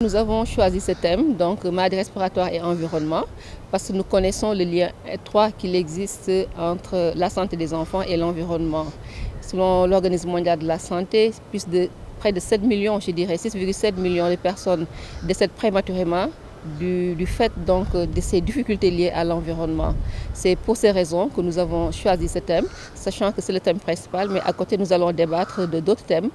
Nous avons choisi ce thème, donc maladie respiratoire et environnement, parce que nous connaissons le lien étroit qu'il existe entre la santé des enfants et l'environnement. Selon l'Organisme mondial de la santé, près de 7 millions, je dirais 6,7 millions de personnes décèdent prématurément du fait donc de ces difficultés liées à l'environnement. C'est pour ces raisons que nous avons choisi ce thème, sachant que c'est le thème principal, mais à côté nous allons débattre de d'autres thèmes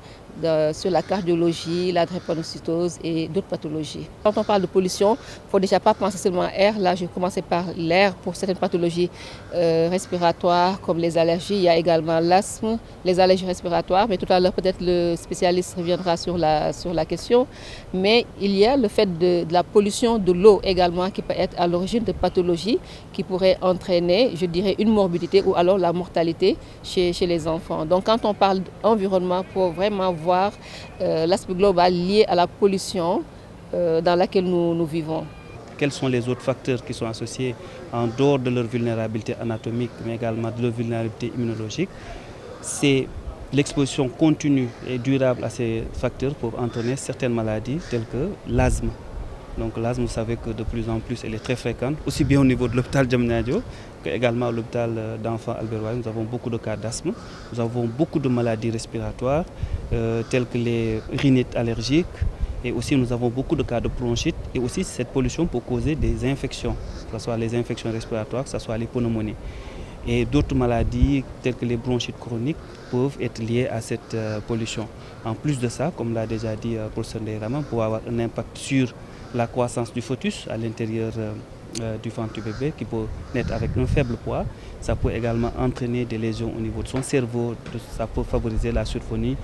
sur la cardiologie, la drépanocytose et d'autres pathologies. Quand on parle de pollution, il ne faut déjà pas penser seulement à l'air. Là, je vais commencer par l'air pour certaines pathologies respiratoires comme les allergies. Il y a également l'asthme, les allergies respiratoires, mais tout à l'heure peut-être le spécialiste reviendra sur la question. Mais il y a le fait de la pollution de l'eau également qui peut être à l'origine de pathologies qui pourraient entraîner, je dirais, une morbidité ou alors la mortalité chez les enfants. Donc quand on parle d'environnement, pour vraiment voir l'aspect global lié à la pollution dans laquelle nous vivons. Quels sont les autres facteurs qui sont associés en dehors de leur vulnérabilité anatomique, mais également de leur vulnérabilité immunologique? C'est l'exposition continue et durable à ces facteurs pour entraîner certaines maladies telles que l'asthme. Donc l'asthme, vous savez que de plus en plus, elle est très fréquente, aussi bien au niveau de l'hôpital Diamniadio qu'également à l'hôpital d'enfants Albert Royer. Nous avons beaucoup de cas d'asthme, nous avons beaucoup de maladies respiratoires telles que les rhinites allergiques, et aussi nous avons beaucoup de cas de bronchite, et aussi cette pollution peut causer des infections, que ce soit les infections respiratoires, que ce soit les pneumonies. Et d'autres maladies telles que les bronchites chroniques peuvent être liées à cette pollution. En plus de ça, comme l'a déjà dit le professeur Ndeyraman, peut avoir un impact sur la croissance du fœtus à l'intérieur du ventre du bébé qui peut naître avec un faible poids. Ça peut également entraîner des lésions au niveau de son cerveau, ça peut favoriser la survenue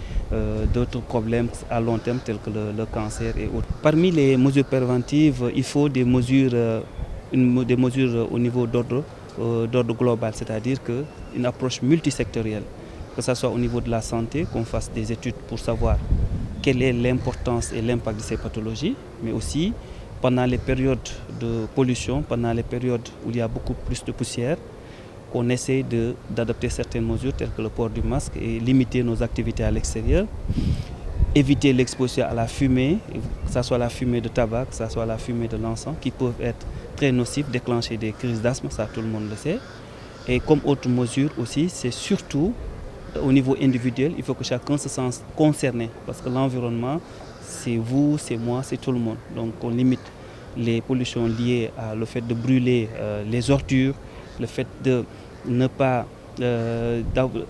d'autres problèmes à long terme tels que le cancer et autres. Parmi les mesures préventives, il faut des mesures au niveau d'ordre global, c'est-à-dire qu'une approche multisectorielle, que ce soit au niveau de la santé, qu'on fasse des études pour savoir quelle est l'importance et l'impact de ces pathologies, mais aussi pendant les périodes de pollution, pendant les périodes où il y a beaucoup plus de poussière, qu'on essaie d'adopter certaines mesures telles que le port du masque et limiter nos activités à l'extérieur, éviter l'exposition à la fumée, que ce soit la fumée de tabac, que ce soit la fumée de l'encens, qui peuvent être très nocifs, déclencher des crises d'asthme, ça tout le monde le sait. Et comme autre mesure aussi, c'est surtout au niveau individuel, il faut que chacun se sente concerné, parce que l'environnement, c'est vous, c'est moi, c'est tout le monde. Donc on limite les pollutions liées à le fait de brûler les ordures, le fait de ne pas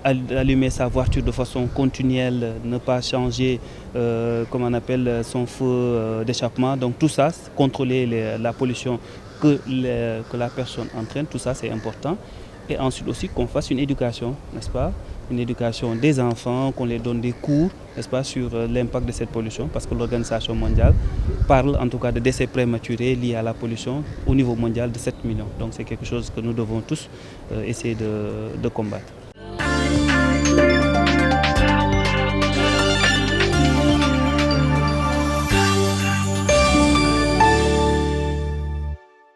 allumer sa voiture de façon continuelle, ne pas changer comme on appelle son feu d'échappement. Donc tout ça, contrôler la pollution que la personne entraîne, tout ça c'est important. Et ensuite aussi qu'on fasse une éducation, n'est-ce pas? Une éducation des enfants, qu'on les donne des cours, n'est-ce pas, sur l'impact de cette pollution, parce que l'Organisation mondiale parle en tout cas de décès prématurés liés à la pollution au niveau mondial de 7 millions. Donc c'est quelque chose que nous devons tous essayer de combattre.